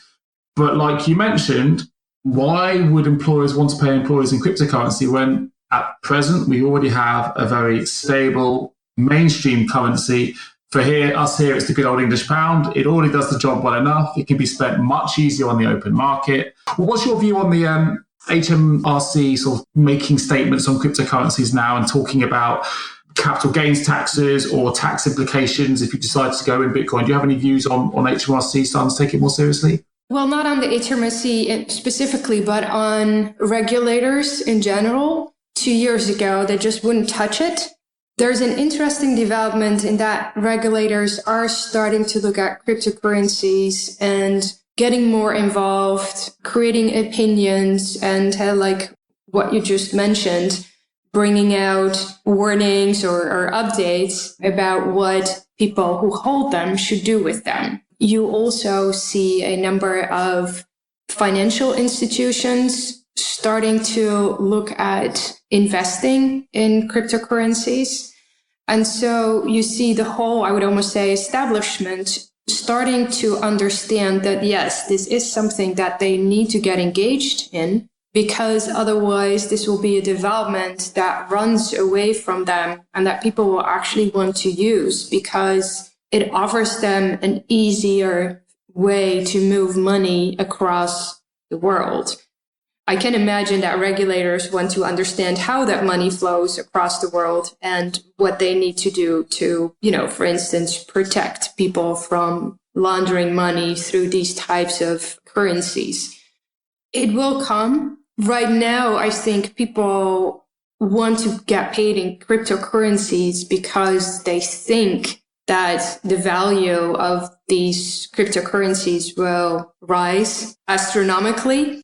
But like you mentioned, why would employers want to pay employees in cryptocurrency when at present we already have a very stable mainstream currency? For us here, it's the good old English pound. It already does the job well enough. It can be spent much easier on the open market. Well, what's your view on the HMRC sort of making statements on cryptocurrencies now and talking about capital gains taxes or tax implications if you decide to go in Bitcoin? Do you have any views on HMRC starting to take it more seriously? Well, not on the HMRC specifically, but on regulators in general. 2 years ago, they just wouldn't touch it. There's an interesting development in that regulators are starting to look at cryptocurrencies and getting more involved, creating opinions, and like what you just mentioned, bringing out warnings or updates about what people who hold them should do with them. You also see a number of financial institutions starting to look at investing in cryptocurrencies. And so you see the whole, I would almost say, establishment starting to understand that, yes, this is something that they need to get engaged in. because otherwise this will be a development that runs away from them and that people will actually want to use because it offers them an easier way to move money across the world. I can imagine that regulators want to understand how that money flows across the world and what they need to do to, for instance, protect people from laundering money through these types of currencies. It will come. Right now, I think people want to get paid in cryptocurrencies because they think that the value of these cryptocurrencies will rise astronomically.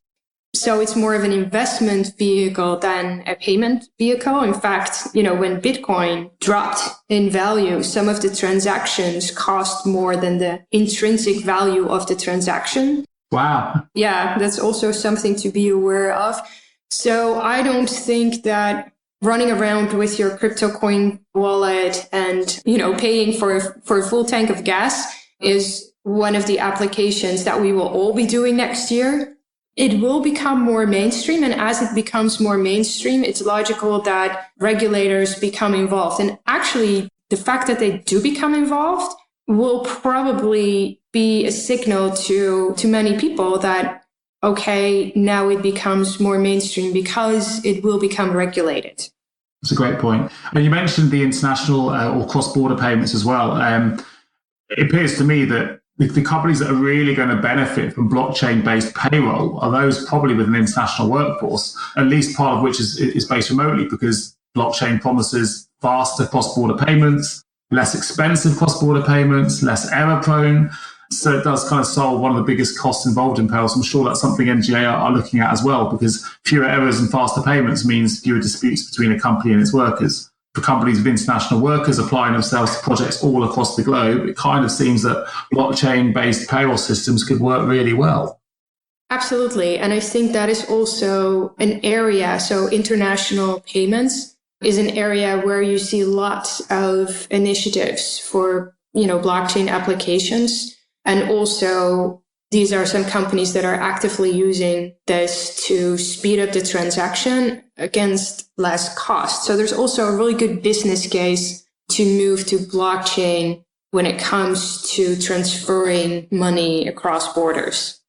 So it's more of an investment vehicle than a payment vehicle. In fact, when Bitcoin dropped in value, some of the transactions cost more than the intrinsic value of the transaction. Wow. Yeah, that's also something to be aware of. So I don't think that running around with your crypto coin wallet and, paying for a full tank of gas is one of the applications that we will all be doing next year. It will become more mainstream. And as it becomes more mainstream, it's logical that regulators become involved. And actually, the fact that they do become involved will probably be a signal to many people that, okay, now it becomes more mainstream because it will become regulated. That's a great point. And you mentioned the international or cross-border payments as well. It appears to me that the companies that are really going to benefit from blockchain-based payroll are those probably with an international workforce, at least part of which is based remotely, because blockchain promises faster cross-border payments, less expensive cross-border payments, less error-prone. So it does kind of solve one of the biggest costs involved in payroll. So I'm sure that's something NGA are looking at as well, because fewer errors and faster payments means fewer disputes between a company and its workers. For companies with international workers applying themselves to projects all across the globe, it kind of seems that blockchain-based payroll systems could work really well. Absolutely. And I think that is also an area. So international payments is an area where you see lots of initiatives for, blockchain applications. And also, these are some companies that are actively using this to speed up the transaction against less cost. So there's also a really good business case to move to blockchain when it comes to transferring money across borders.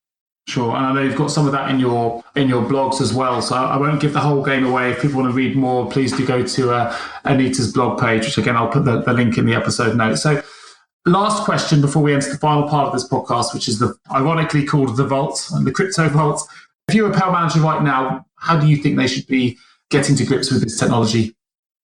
Sure, and I know you've got some of that in your blogs as well. So I won't give the whole game away. If people want to read more, please do go to Anita's blog page, which again I'll put the link in the episode notes. So last question before we enter the final part of this podcast, which is the ironically called the Vault and the Crypto Vault. If you're a payroll manager right now, how do you think they should be getting to grips with this technology?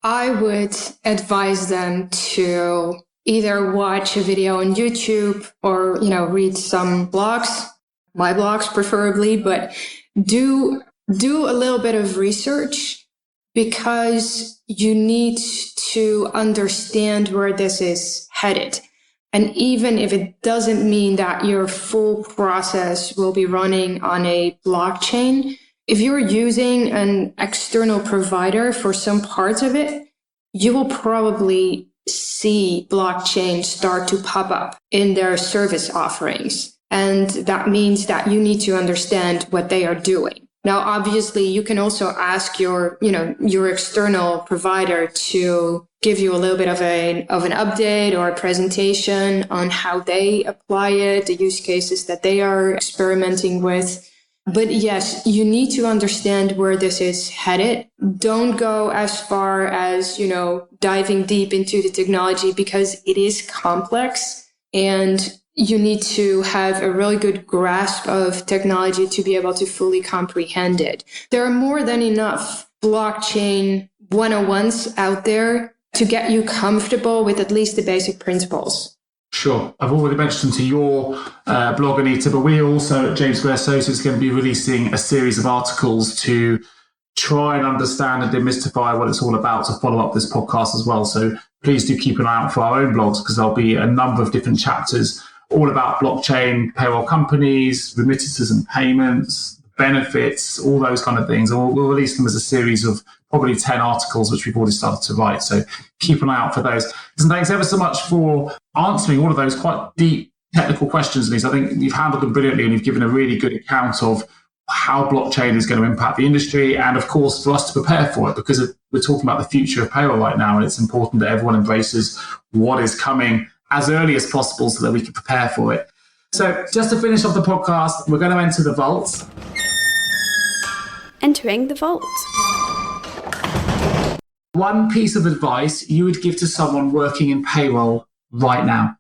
I would advise them to either watch a video on YouTube or, read some blogs, my blogs preferably, but do a little bit of research because you need to understand where this is headed. And even if it doesn't mean that your full process will be running on a blockchain, if you're using an external provider for some parts of it, you will probably see blockchain start to pop up in their service offerings. And that means that you need to understand what they are doing. Now, obviously, you can also ask your external provider to give you a little bit of an update or a presentation on how they apply it, the use cases that they are experimenting with. But yes, you need to understand where this is headed. Don't go as far as, diving deep into the technology because it is complex and you need to have a really good grasp of technology to be able to fully comprehend it. There are more than enough blockchain 101s out there to get you comfortable with at least the basic principles. Sure. I've already mentioned to your blog, Anita, but we also at James Gray Associates going to be releasing a series of articles to try and understand and demystify what it's all about to follow up this podcast as well. So please do keep an eye out for our own blogs because there'll be a number of different chapters all about blockchain, payroll companies, remittances and payments, benefits, all those kind of things. And we'll release them as a series of probably 10 articles, which we've already started to write. So keep an eye out for those. And thanks ever so much for answering all of those quite deep technical questions, Lisa. I think you've handled them brilliantly and you've given a really good account of how blockchain is going to impact the industry, and of course for us to prepare for it, because we're talking about the future of payroll right now, and it's important that everyone embraces what is coming as early as possible so that we can prepare for it. So just to finish off the podcast, we're going to enter the vault. Entering the vault. One piece of advice you would give to someone working in payroll right now?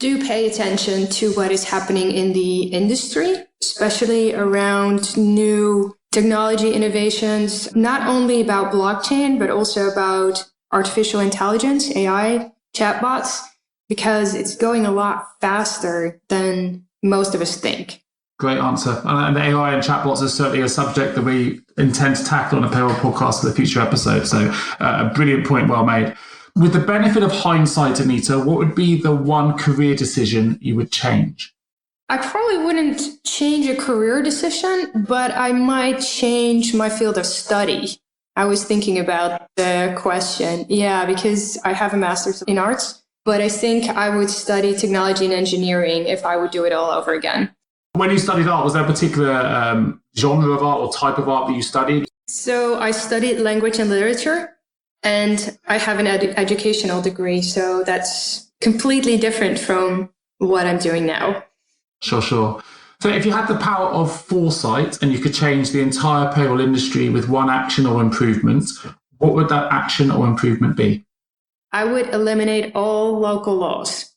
Do pay attention to what is happening in the industry, especially around new technology innovations, not only about blockchain, but also about artificial intelligence, AI, chatbots, because it's going a lot faster than most of us think. Great answer. And AI and chatbots is certainly a subject that we intend to tackle on a payroll podcast for the future episode. So a brilliant point, well made. With the benefit of hindsight, Anita, what would be the one career decision you would change? I probably wouldn't change a career decision, but I might change my field of study. I was thinking about the question. Yeah, because I have a master's in arts, but I think I would study technology and engineering if I would do it all over again. When you studied art, was there a particular genre of art or type of art that you studied? So I studied language and literature, and I have an educational degree. So that's completely different from what I'm doing now. Sure. So if you had the power of foresight and you could change the entire payroll industry with one action or improvement, what would that action or improvement be? I would eliminate all local laws.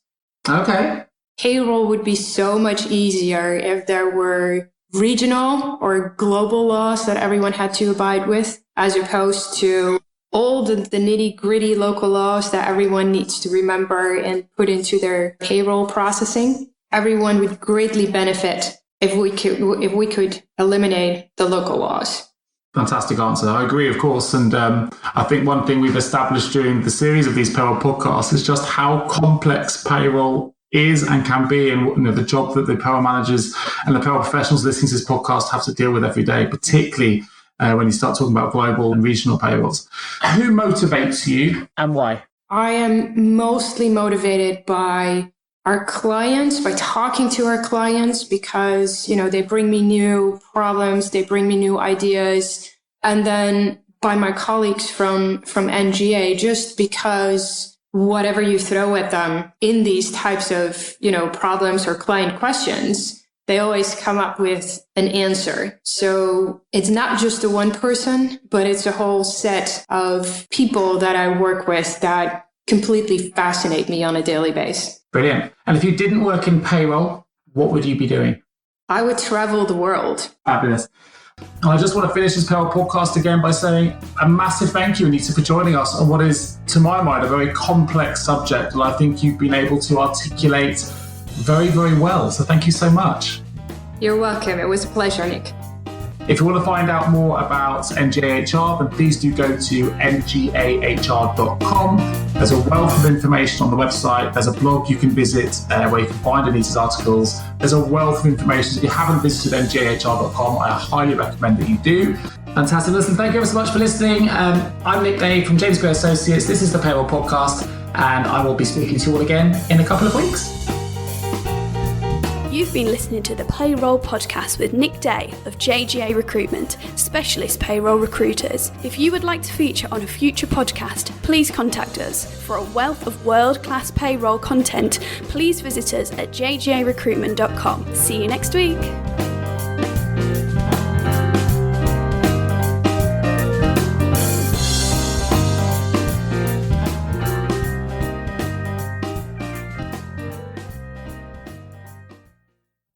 Okay. Payroll would be so much easier if there were regional or global laws that everyone had to abide with, as opposed to all the nitty-gritty local laws that everyone needs to remember and put into their payroll processing. Everyone would greatly benefit if we could eliminate the local laws. Fantastic answer. I agree, of course. And I think one thing we've established during the series of these payroll podcasts is just how complex payroll is and can be, and the job that the payroll managers and the payroll professionals listening to this podcast have to deal with every day, particularly when you start talking about global and regional payrolls. Who motivates you and why? I am mostly motivated by our clients, by talking to our clients, because, they bring me new problems, they bring me new ideas, and then by my colleagues from NGA, just because whatever you throw at them in these types of, problems or client questions, they always come up with an answer. So it's not just the one person, but it's a whole set of people that I work with that completely fascinate me on a daily basis. Brilliant. And if you didn't work in payroll, what would you be doing? I would travel the world. Fabulous. And I just want to finish this payroll podcast again by saying a massive thank you, Anita, for joining us on what is, to my mind, a very complex subject that I think you've been able to articulate very, very well. So thank you so much. You're welcome. It was a pleasure, Nick. If you want to find out more about NGA HR, then please do go to ngahr.com. There's a wealth of information on the website. There's a blog you can visit where you can find Anita's articles. There's a wealth of information. So if you haven't visited ngahr.com, I highly recommend that you do. Fantastic. Listen, thank you ever so much for listening. I'm Nick Day from James Gray Associates. This is the Payroll Podcast, and I will be speaking to you all again in a couple of weeks. You've been listening to the Payroll Podcast with Nick Day of JGA Recruitment, specialist payroll recruiters. If you would like to feature on a future podcast, please contact us. For a wealth of world-class payroll content, please visit us at jgarecruitment.com. See you next week.